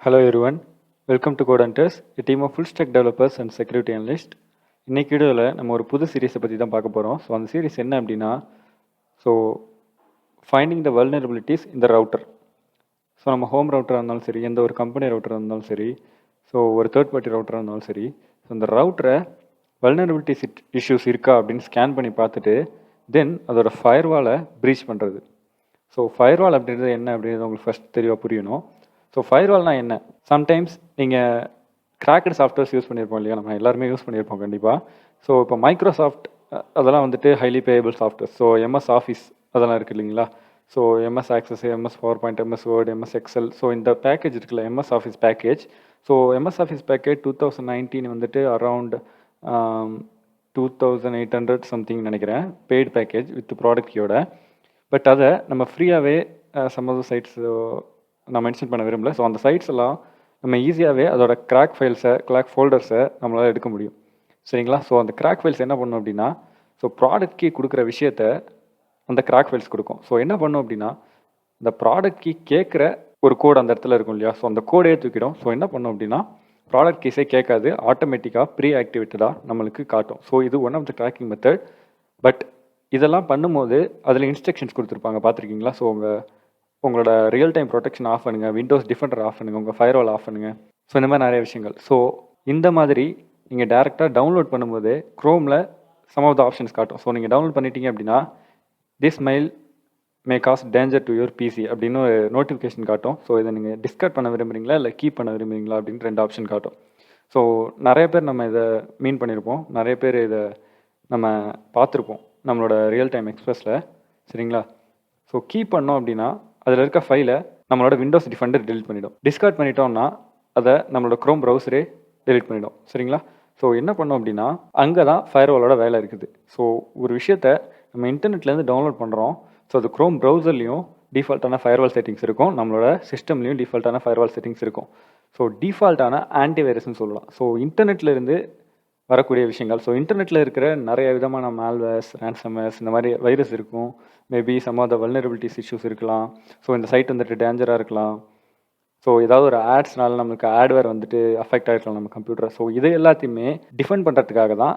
Hello everyone, welcome to Codehunters, a team of full stack developers and security analysts. இன்னைக்கு வீடியோவில் நம்ம ஒரு புது சீரீஸை பற்றி தான் பார்க்க போகிறோம். ஸோ அந்த சீரீஸ் என்ன அப்படின்னா, ஸோ ஃபைண்டிங் த வல்னரபிலிட்டிஸ் இந்த ரவுட்டர். ஸோ நம்ம ஹோம் ரவுட்டராக இருந்தாலும் சரி, எந்த ஒரு கம்பெனி ரவுட்டராக இருந்தாலும் சரி, ஸோ ஒரு தேர்ட் பார்ட்டி ரவுட்டராக இருந்தாலும் சரி, ஸோ இந்த ரவுட்டரை வல்னரபிலிட்டிஸ் இஷ்யூஸ் இருக்கா அப்படின்னு ஸ்கேன் பண்ணி பார்த்துட்டு தென் அதோட ஃபயர்வாலை ப்ரீச் பண்ணுறது. ஸோ ஃபயர்வால் அப்படின்றது என்ன அப்படின்றது உங்களுக்கு ஃபஸ்ட் தெளிவாக புரியணும். ஸோ ஃபயர்வால்னால் என்ன? சம்டைம்ஸ் நீங்கள் கிராக்கட் சாஃப்ட்வேர்ஸ் யூஸ் பண்ணியிருப்போம் இல்லையா, நம்ம எல்லாருமே யூஸ் பண்ணியிருப்போம் கண்டிப்பாக. ஸோ இப்போ மைக்ரோசாஃப்ட் அதெல்லாம் வந்துட்டு highly payable software. So MS office அதெல்லாம் இருக்குது இல்லைங்களா. So MS access, MS power point, MS word, MS XL. So இந்த பேக்கேஜ் இருக்குல்ல, MS office package. So MS office package 2019 வந்துட்டு அரவுண்ட் 2800 சம்திங் நினைக்கிறேன், பெய்டு பேக்கேஜ் வித் ப்ராடக்டியோட. பட் அதை நம்ம ஃப்ரீயாகவே சம் ஆஃப் த சைட்ஸ் நான் மென்ஷன் பண்ண விரும்பல. ஸோ அந்த சைட்ஸ் எல்லாம் நம்ம ஈஸியாகவே அதோட கிராக் ஃபைல்ஸை, கிராக் ஃபோல்டர்ஸை நம்மளால் எடுக்க முடியும், சரிங்களா. ஸோ அந்த கிராக் ஃபைல்ஸ் என்ன பண்ணும் அப்படின்னா, ஸோ ப்ராடக்ட் கீ கொடுக்குற விஷயத்த அந்த கிராக் ஃபைல்ஸ் கொடுக்கும். ஸோ என்ன பண்ணும் அப்படின்னா, இந்த ப்ராடக்ட் கீ கேட்குற ஒரு கோட் அந்த இடத்துல இருக்கும் இல்லையா, ஸோ அந்த கோடே தூக்கிடும். ஸோ என்ன பண்ணும் அப்படின்னா, ப்ராடக்ட் கீஸே கேட்காது, ஆட்டோமேட்டிக்காக ப்ரீ ஆக்டிவேட்டடாக நம்மளுக்கு காட்டும். ஸோ இது one of the tracking method. But இதெல்லாம் பண்ணும்போது அதில் இன்ஸ்ட்ரக்ஷன்ஸ் கொடுத்துருப்பாங்க, பார்த்துருக்கீங்களா. ஸோ உங்களோட ரியல் டைம் ப்ரொடெக்ஷன் ஆஃப் பண்ணுங்கள், விண்டோஸ் டிஃபெண்டர் ஆஃப் பண்ணுங்கள், உங்கள் ஃபயர்வால் ஆஃப் பண்ணுங்கள். ஸோ இந்த மாதிரி நிறைய விஷயங்கள். ஸோ இந்த மாதிரி நீங்கள் டேரெக்டாக டவுன்லோட் பண்ணும்போது க்ரோமில் சம் ஆஃப் த ஆப்ஷன்ஸ் காட்டும். ஸோ நீங்கள் டவுன்லோட் பண்ணிட்டீங்க அப்படின்னா, this mail may cause danger to your PC அப்படின்னு ஒரு நோட்டிஃபிகேஷன் காட்டும். ஸோ இதை நீங்கள் டிஸ்கார்ட் பண்ண விரும்புகிறீங்களா இல்லை கீப் பண்ண விரும்புகிறீங்களா அப்படின்னு 2 ஆப்ஷன் காட்டும். ஸோ நிறைய பேர் நம்ம இதை மீன் பண்ணியிருப்போம், நிறைய பேர் இதை நம்ம பார்த்துருப்போம் நம்மளோட ரியல் டைம் எக்ஸ்பிரஸில், சரிங்களா. ஸோ கீப் பண்ணோம் அப்படின்னா அதில் இருக்க ஃபைலை நம்மளோட விண்டோஸ் டிஃபெண்டர் டெலிட் பண்ணிடும். டிஸ்கார்ட் பண்ணிட்டோம்னா அதை நம்மளோட க்ரோம் ப்ரௌசரே டெலிட் பண்ணிடும், சரிங்களா. ஸோ என்ன பண்ணோம் அப்படின்னா, அங்கே தான் ஃபயர்வாலோட வேலை இருக்குது. ஸோ ஒரு விஷயத்த நம்ம இன்டர்நெட்லேருந்து டவுன்லோட் பண்ணுறோம். ஸோ அது க்ரோம் ப்ரௌசர்லேயும் டிஃபால்ட்டான ஃபயர்வால் செட்டிங்ஸ் இருக்கும், நம்மளோட சிஸ்டம்லேயும் டிஃபால்ட்டான ஃபயர்வால் செட்டிங்ஸ் இருக்கும். ஸோ டிஃபால்ட்டான ஆன்டிவைரஸ்ன்னு சொல்லலாம். ஸோ இன்டர்நெட்லேருந்து வரக்கூடிய விஷயங்கள். ஸோ இன்டர்நெட்டில் இருக்கிற நிறைய விதமான மால்வேர்ஸ், ரேன்சம்வேர்ஸ், இந்த மாதிரி வைரஸ் இருக்கும். Maybe some of the vulnerabilities issues இருக்கலாம். ஸோ இந்த சைட் வந்துட்டு டேஞ்சராக இருக்கலாம். ஸோ ஏதாவது ஒரு ஆட்ஸ்னால நம்மளுக்கு ஆட்வேர் வந்துட்டு அஃபெக்ட் ஆகிருக்கலாம் நம்ம கம்ப்யூட்டரை. ஸோ இது எல்லாத்தையுமே டிஃபெண்ட் பண்ணுறதுக்காக தான்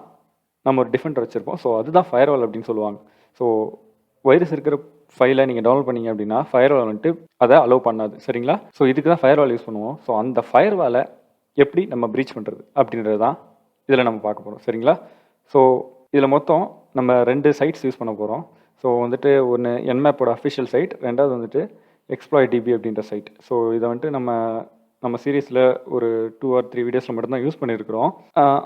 நம்ம ஒரு டிஃபெண்டர் வச்சுருப்போம். ஸோ அதுதான் ஃபயர்வால் அப்படின்னு சொல்லுவாங்க. ஸோ வைரஸ் இருக்கிற ஃபைலை நீங்கள் டவுன்லோட் பண்ணீங்க அப்படின்னா ஃபயர்வால் வந்துட்டு அதை அலோவ் பண்ணாது, சரிங்களா. ஸோ இதுக்கு தான் ஃபயர்வால் யூஸ் பண்ணுவோம். ஸோ அந்த ஃபயர்வாலை எப்படி நம்ம ப்ரீச் பண்ணுறது அப்படின்றது தான் இதில் நம்ம பார்க்க போகிறோம், சரிங்களா. ஸோ இதில் மொத்தம் நம்ம 2 சைட்ஸ் யூஸ் பண்ண போகிறோம். ஸோ வந்துட்டு ஒன்று என்மேப்போட அஃபிஷியல் சைட், ரெண்டாவது வந்துட்டு exploit.db அப்படின்ற சைட். ஸோ இதை வந்துட்டு நம்ம சீரீஸில் ஒரு 2 or 3 வீடியோஸில் மட்டும்தான் யூஸ் பண்ணியிருக்கிறோம்.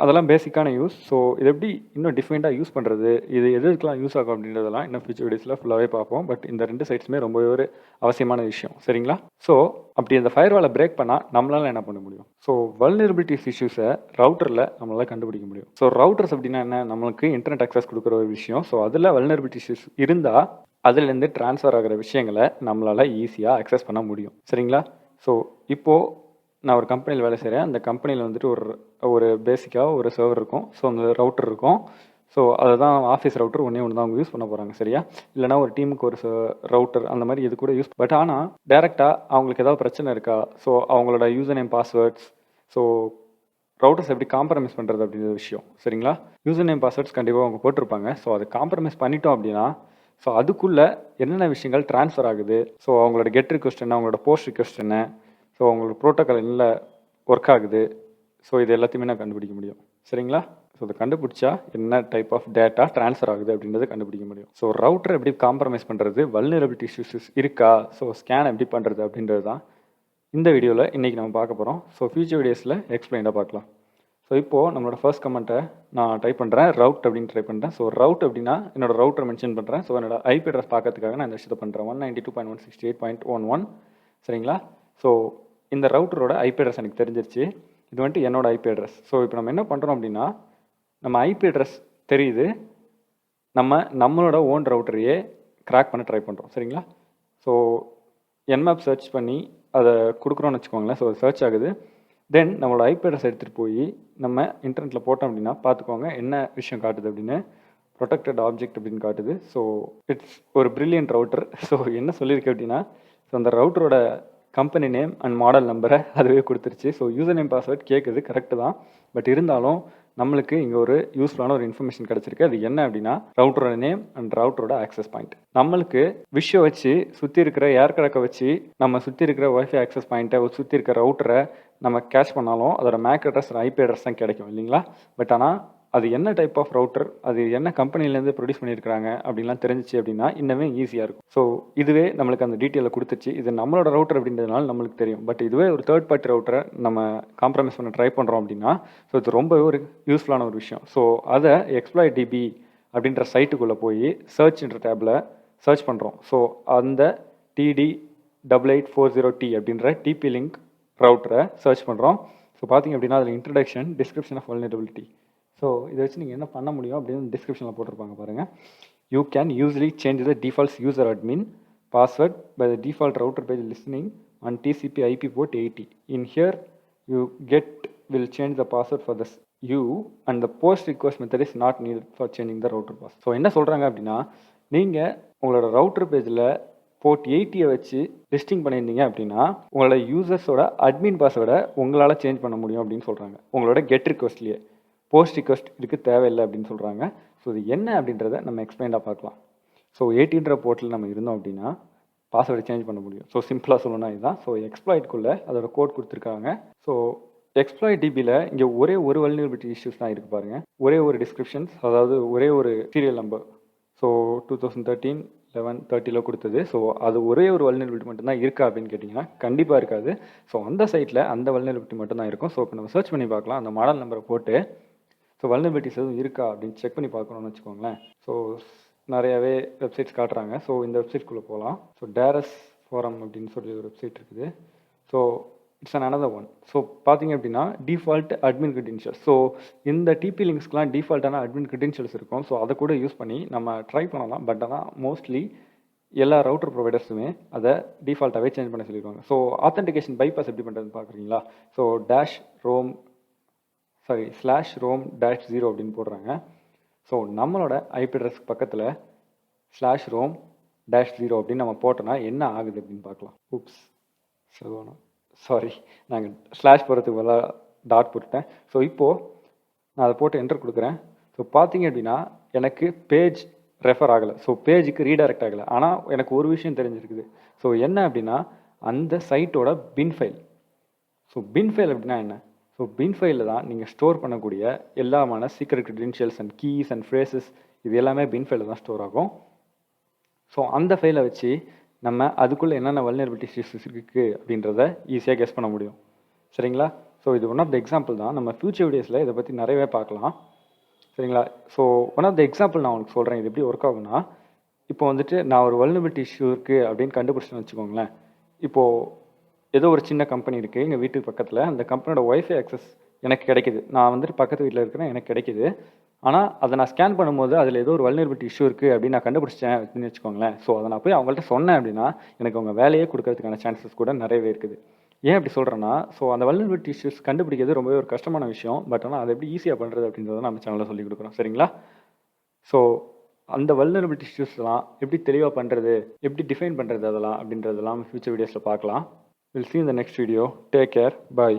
அதெல்லாம் பேசிக்கான யூஸ். ஸோ இது எப்படி இன்னும் டிஃபைண்டாக யூஸ் பண்ணுறது, இது எதுக்கெலாம் யூஸ் ஆகும் அப்படின்றதெல்லாம் இன்னும் ஃபியூச்சர் வீடியோஸில் ஃபுல்லாகவே பார்ப்போம். பட் இந்த 2 சைட்ஸுமே ரொம்பவே ஒரு அவசியமான விஷயம், சரிங்களா. ஸோ அப்படி அந்த ஃபயர்வாலை பிரேக் பண்ணால் நம்மளால் என்ன பண்ண முடியும்? ஸோ வல்னரபிலிட்டிஸ் இஷ்யூஸை ரவுட்டரில் நம்மளால் கண்டுபிடிக்க முடியும். ஸோ ரவுட்டர்ஸ் அப்படின்னா என்ன? நம்மளுக்கு இன்டர்நெட் அக்சஸ் கொடுக்குற ஒரு விஷயம். ஸோ அதில் வல்னரபிலிட்டி இஷ்யூஸ் இருந்தால் அதுலேருந்து ட்ரான்ஸ்ஃபர் ஆகிற விஷயங்களை நம்மளால் ஈஸியாக அக்சஸ் பண்ண முடியும், சரிங்களா. ஸோ இப்போது நான் ஒரு கம்பெனியில் வேலை செய்கிறேன். அந்த கம்பெனியில் வந்துட்டு ஒரு பேசிக்காக ஒரு சர்வர் இருக்கும். ஸோ அந்த ரவுட்டர் இருக்கும். ஸோ அதை தான் ஆஃபீஸ் ரவுட்டர் ஒன்று தான் அவங்க யூஸ் பண்ண போகிறாங்க, சரியா. இல்லைனா ஒரு டீமுக்கு ஒரு ரவுட்டர் அந்த மாதிரி இது கூட யூஸ். பட் ஆனால் டேரெக்டாக அவங்களுக்கு ஏதாவது பிரச்சனை இருக்கா, ஸோ அவங்களோட user name, passwords, so routers எப்படி காம்ப்ரமைஸ் பண்ணுறது அப்படின்ற விஷயம், சரிங்களா. யூசர் நேம், பாஸ்வேர்ட்ஸ் கண்டிப்பாக அவங்க போட்டிருப்பாங்க. ஸோ அதை காம்ப்ரமைஸ் பண்ணிட்டோம் அப்படின்னா ஸோ அதுக்குள்ளே என்னென்ன விஷயங்கள் ட்ரான்ஸ்ஃபர் ஆகுது, ஸோ அவங்களோட கெட் ரிக்வெஸ்ட் என்ன, அவங்களோட போஸ்ட் ரிக்வெஸ்ட் என்ன, ஸோ அவங்களோட ப்ரோட்டோக்கால் என்ன ஒர்க் ஆகுது, ஸோ இது எல்லாத்தையுமே நான் கண்டுபிடிக்க முடியும், சரிங்களா. ஸோ அதை கண்டுபிடிச்சா என்ன டைப் ஆஃப் டேட்டா ட்ரான்ஸ்ஃபர் ஆகுது அப்படின்றத கண்டுபிடிக்க முடியும். ஸோ ரவுட்டர் எப்படி காம்ப்ரமைஸ் பண்ணுறது, வல்னரபிலிட்டி இஷ்யூஸ் இருக்கா, ஸோ ஸ்கேன் எப்படி பண்ணுறது அப்படின்றது தான் இந்த வீடியோவில் இன்றைக்கி நம்ம பார்க்க போகிறோம். ஸோ ஃபியூச்சர் வீடியோஸில் எக்ஸ்பிளைனாக பார்க்கலாம். ஸோ இப்போது நம்மளோட ஃபர்ஸ்ட் கமெண்ட்டை நான் டைப் பண்ணுறேன், ரவுட் அப்படின்னு ட்ரை பண்ணுறேன். ஸோ ரவுட் அப்படின்னா என்னோட ரவுட்டரை மென்ஷன் பண்ணுறேன். ஸோ என்னோட ஐபி அட்ரஸ் பார்க்கறதுக்காக நான் இந்த விஷயத்தை பண்ணுறேன். 192.168.11, சரிங்களா. ஸோ இந்த ரவுட்டரோட ஐபி அட்ரஸ் எனக்கு தெரிஞ்சிருச்சு. இது வந்துட்டு என்னோட ஐபி அட்ரஸ். ஸோ இப்போ நம்ம என்ன பண்ணுறோம் அப்படின்னா, நம்ம ஐபி அட்ரஸ் தெரியுது, நம்மளோட ஓன் ரவுட்டரையே கிராக் பண்ண ட்ரை பண்ணுறோம், சரிங்களா. ஸோ என்மேப் சர்ச் பண்ணி அதை கொடுக்குறோன்னு வச்சுக்கோங்களேன். ஸோ சர்ச் ஆகுது. தென் நம்மளோட ஐபி அட்ரஸ் எடுத்துகிட்டு போய் நம்ம இன்டர்நெட்டில் போட்டோம் அப்படின்னா பார்த்துக்கோங்க என்ன விஷயம் காட்டுது அப்படின்னு. ப்ரொடெக்டட் ஆப்ஜெக்ட் அப்படின்னு காட்டுது. ஸோ இட்ஸ் ஒரு பிரில்லியன்ட் ரவுட்டர். ஸோ என்ன சொல்லியிருக்கு அப்படின்னா, ஸோ அந்த ரவுட்டரோட கம்பெனி நேம் அண்ட் மாடல் நம்பரை அதுவே கொடுத்துருச்சு. ஸோ யூசர் நேம் பாஸ்வேர்ட் கேட்குது, கரெக்டு தான். பட் இருந்தாலும் நம்மளுக்கு இங்கே ஒரு யூஸ்ஃபுல்லான ஒரு இன்ஃபர்மேஷன் கிடச்சிருக்கு. அது என்ன அப்படின்னா, ரவுட்டரோட நேம் அண்ட் ரவுட்டரோட ஆக்சஸ் பாயிண்ட். நம்மளுக்கு விஷயம் வச்சு சுற்றி இருக்கிற ஏர் கிராக்கை வச்சு நம்ம சுற்றி இருக்கிற ஒய்ஃபை ஆக்சஸ் பாயிண்ட்டை சுற்றி இருக்கிற ரவுட்டரை நம்ம கேட்ச் பண்ணாலும் அதோட மேக் அட்ரஸ் ஐபி அட்ரஸ் தான் கிடைக்கும் இல்லைங்களா? பட் ஆனால் அது என்ன டைப் ஆஃப் ரவுட்டர், அது என்ன கம்பெனிலேருந்து ப்ரொடியூஸ் பண்ணியிருக்காங்க அப்படின்லாம் தெரிஞ்சிச்சு அப்படின்னா இன்னமே ஈஸியாக இருக்கும். ஸோ இதுவே நம்மளுக்கு அந்த டீட்டெயிலை கொடுத்துச்சு. இது நம்மளோட ரவுட்டர் அப்படின்றதுனால நம்மளுக்கு தெரியும். பட் இதுவே ஒரு தேர்ட் பார்ட்டி ரவுட்டரை நம்ம காம்ப்ரமைஸ் பண்ண ட்ரை பண்ணுறோம் அப்படின்னா ஸோ இது ரொம்பவே ஒரு யூஸ்ஃபுல்லான ஒரு விஷயம். ஸோ அதை exploit db அப்படின்ற சைட்டுக்குள்ளே போய் சர்ச்ன்ற டேப்பில் சர்ச் பண்ணுறோம். ஸோ அந்த TD8840T அப்படின்ற டிபி லிங்க் ரவுட்டரை சர்ச் பண்ணுறோம். ஸோ பார்த்தீங்க அப்படின்னா அதில் இன்ட்ரடக்ஷன், டிஸ்கிரிப்ஷன் ஆஃப் vulnerability. ஸோ இதை வச்சு நீங்கள் என்ன பண்ண முடியும் அப்படின்னு டிஸ்கிரிப்ஷனில் போட்டிருப்பாங்க பாருங்கள். You can usually change the defaults user admin password by the default router page listening on TCP IP port 80. In here, you will change the password for this you and the post request method is not needed for changing the router password. So என்ன சொல்கிறாங்க அப்படின்னா, நீங்கள் உங்களோட router பேஜில் board 80 வச்சு listing பண்ணியிருந்தீங்க அப்படின்னா உங்களோட யூசர்ஸோட அட்மின் பாஸ்வேர்டை உங்களால் சேஞ்ச் பண்ண முடியும் அப்படின்னு சொல்கிறாங்க. உங்களோட கெட் ரிக்வஸ்ட்லேயே போஸ்ட் ரிக்வஸ்ட் இதுக்கு தேவையில்லை அப்படின்னு சொல்கிறாங்க. ஸோ இது என்ன அப்படின்றத நம்ம எக்ஸ்பிளைண்டாக பார்க்கலாம். ஸோ 80ன்ற போர்ட்டில் நம்ம இருந்தோம் அப்படின்னா பாஸ்வேர்டை சேஞ்ச் பண்ண முடியும். ஸோ சிம்பிளாக சொல்லணும்னா இதுதான். ஸோ எக்ஸ்ப்ளாய்ட்குள்ளே அதோட கோட் கொடுத்துருக்காங்க. ஸோ எக்ஸ்ப்ளாய்ட் டிபியில் இங்கே ஒரே ஒரு வல்னரபிலிட்டி இஷ்யூஸ் தான் இருக்குது பாருங்கள். ஒரே ஒரு டிஸ்கிரிப்ஷன்ஸ், அதாவது ஒரே ஒரு சீரியல் நம்பர். ஸோ 2013 11 30 கொடுத்தது. ஸோ அது ஒரே ஒரு வல்னரபிலிட்டி மட்டும்தான் இருக்கா அப்படின்னு கேட்டிங்கன்னா கண்டிப்பாக இருக்காது. ஸோ அந்த சைட்டில் அந்த வல்னரபிலிட்டி மட்டும்தான் இருக்கும். ஸோ இப்போ நம்ம சர்ச் பண்ணி பார்க்கலாம். அந்த மாடல் நம்பரை போட்டு ஸோ வல்னரபிலிட்டிஸ் எதுவும் இருக்கா அப்படின்னு செக் பண்ணி பார்க்கணும்னு வச்சுக்கோங்களேன். ஸோ நிறையாவே வெப்சைட்ஸ் காட்டுறாங்க. ஸோ இந்த வெப்சைட்குள்ளே போகலாம். ஸோ டேரஸ் ஃபோரம் அப்படின்னு சொல்லி ஒரு வெப்சைட் இருக்குது. So it's another one. So பார்த்தீங்க அப்படின்னா டிஃபால்ட் அட்மின் கிரெடென்ஷியல்ஸ். ஸோ இந்த டிபி லிங்க்ஸ்க்குலாம் டிஃபால்ட்டான அட்மின் கிரெடென்ஷியல்ஸ் இருக்கும். ஸோ அதை கூட யூஸ் பண்ணி நம்ம ட்ரை பண்ணலாம். பட் ஆனால் மோஸ்ட்லி எல்லா ரவுட்டர் ப்ரொவைடர்ஸுமே அதை டிஃபால்ட்டாகவே சேஞ்ச் பண்ண சொல்லிடுவாங்க. ஸோ ஆத்தென்டிகேஷன் பைபாஸ் எப்படி பண்ணுறதுன்னு பார்க்குறீங்களா? ஸோ /rom-0 அப்படின்னு போடுறாங்க. ஸோ நம்மளோட ஐபி அட்ரஸ்க்கு பக்கத்தில் /rom-0 அப்படின்னு நம்ம போட்டோன்னா என்ன ஆகுது அப்படின்னு பார்க்கலாம். சாரி, நாங்கள் ஸ்லாஷ் போகிறதுக்கு பதிலாக டாட் போட்டுட்டேன். ஸோ இப்போது நான் அதை போட்டு என்டர் கொடுக்குறேன். ஸோ பார்த்தீங்க அப்படின்னா எனக்கு பேஜ் ரெஃபர் ஆகலை. ஸோ பேஜுக்கு ரீடைரக்ட் ஆகலை. ஆனால் எனக்கு ஒரு விஷயம் தெரிஞ்சிருக்குது. ஸோ என்ன அப்படின்னா அந்த சைட்டோட pin file. So pin file அப்படின்னா என்ன? ஸோ பின் ஃபைலில் தான் நீங்கள் ஸ்டோர் பண்ணக்கூடிய எல்லாமான secret credentials and keys and phrases இது எல்லாமே பின் ஃபைலில் தான் ஸ்டோர் ஆகும். ஸோ அந்த ஃபைலை வச்சு நம்ம அதுக்குள்ளே என்னென்ன வல்னரபிலிட்டி இஷ்யூஸ் இருக்குது அப்படின்றத ஈஸியாக கெஸ் பண்ண முடியும். சரிங்களா? ஸோ இது ஒன் ஆஃப் த எக்ஸாம்பிள் தான். நம்ம ஃபியூச்சர் வீடியோஸில் இதை பற்றி நிறையவே பார்க்கலாம். சரிங்களா? So one of the example நான் உங்களுக்கு சொல்கிறேன். இது எப்படி ஒர்க் ஆகும்னா, இப்போ வந்துட்டு நான் ஒரு வல்னரபிலிட்டி இஷ்யூ இருக்குது அப்படின்னு கண்டுபிடிச்சேன்னு வச்சுக்கோங்களேன். இப்போது ஏதோ ஒரு சின்ன கம்பெனி இருக்குது எங்கள் வீட்டுக்கு பக்கத்தில். அந்த கம்பெனியோட ஒய்ஃபை ஆக்சஸ் எனக்கு கிடைக்குது. நான் வந்துட்டு பக்கத்து வீட்டில் இருக்கிறேன், எனக்கு கிடைக்குது. ஆனால் அதை நான் ஸ்கேன் பண்ணும்போது அதில் ஏதோ ஒரு வல்னரபிலிட்டி இஷ்யூ இருக்குது அப்படின்னு நான் கண்டுபிடிச்சேன் அப்படின்னு வச்சுக்கோங்களேன். ஸோ அதை நான் போய் அவங்கள்ட்ட சொன்னேன் அப்படின்னா எனக்கு அவங்க வேலையே கொடுக்கறதுக்கான சான்சஸ் கூட நிறையவே இருக்குது. ஏன் அப்படி சொல்கிறேன்னா, ஸோ அந்த வல்னரபிலிட்டி இஷ்யூஸ் கண்டுபிடிக்கிறது ரொம்பவே ஒரு கஷ்டமான விஷயம். பட் ஆனால் அதை எப்படி ஈஸியாக பண்ணுறது அப்படின்றத நம்ம சேனலில் சொல்லிக் கொடுக்குறோம். சரிங்களா? ஸோ அந்த வல்னரபிலிட்டி இஷ்யூஸ்லாம் எப்படி தெளிவாக பண்ணுறது, எப்படி டிஃபைன் பண்ணுறது அதெல்லாம் அப்படின்றதெல்லாம் ஃபியூச்சர் வீடியோஸில் பார்க்கலாம். We'll see you in the next video. Take care. Bye.